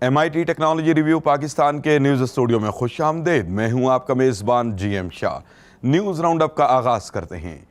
MIT technology review Pakistan के news studio में खुश आमदेद। मैं हूं आपका मेज़बान GM Shah. News round up का आगाज़ करते हैं।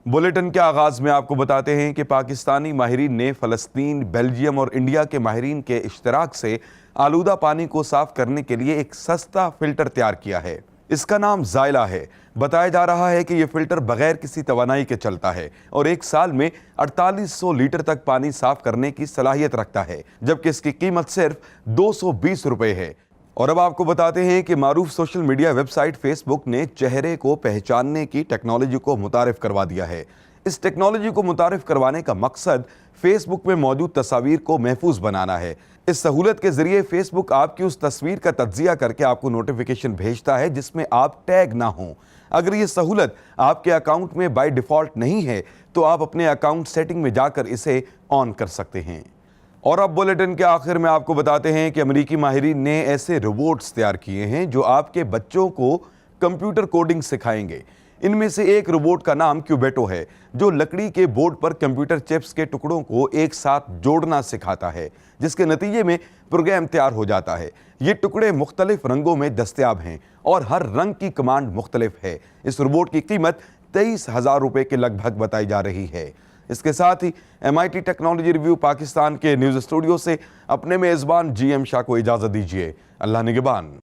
बुलेटिन के आगाज़ में आपको बताते हैं कि पाकिस्तानी माहिरीन ने फ़लस्तीन, बेल्जियम और इंडिया के माहिरीन के इश्तराक से आलूदा पानी को साफ़ करने के लिए एक सस्ता फ़िल्टर तैयार किया है। इसका नाम ज़ायला है। बताया जा रहा है कि यह फ़िल्टर बगैर किसी तवानाई के चलता है और एक साल में 4800 लीटर तक पानी साफ करने की सलाहियत रखता है, जबकि इसकी कीमत सिर्फ 220 रुपये है। और अब आपको बताते हैं कि मारूफ सोशल मीडिया वेबसाइट फेसबुक ने चेहरे को पहचानने की टेक्नोलॉजी को मुतारिफ करवा दिया है। इस टेक्नोलॉजी को मुतारिफ करवाने का मकसद फेसबुक में मौजूद तस्वीर को महफूज बनाना है। इस सहूलत के जरिए फेसबुक आपकी उस तस्वीर का तज्जिया करके आपको नोटिफिकेशन भेजता है जिसमें आप टैग ना हों। अगर ये सहूलत आपके अकाउंट में बाय डिफ़ॉल्ट नहीं है तो आप अपने अकाउंट सेटिंग में जाकर इसे ऑन कर सकते हैं। और अब बुलेटिन के आखिर में आपको बताते हैं कि अमेरिकी माहिरीन ने ऐसे रोबोट्स तैयार किए हैं जो आपके बच्चों को कंप्यूटर कोडिंग सिखाएंगे। इनमें से एक रोबोट का नाम क्यूबेटो है, जो लकड़ी के बोर्ड पर कंप्यूटर चिप्स के टुकड़ों को एक साथ जोड़ना सिखाता है, जिसके नतीजे में प्रोग्राम तैयार हो जाता है। ये टुकड़े मुख्तलिफ रंगों में दस्तयाब हैं और हर रंग की कमांड मुख्तलिफ है। इस रोबोट की कीमत 23,000 रुपये के लगभग बताई जा रही है। इसके साथ ही MIT टेक्नोलॉजी रिव्यू पाकिस्तान के न्यूज़ स्टूडियो से अपने मेज़बान GM शाह को इजाज़त दीजिए। अल्लाह निगहबान।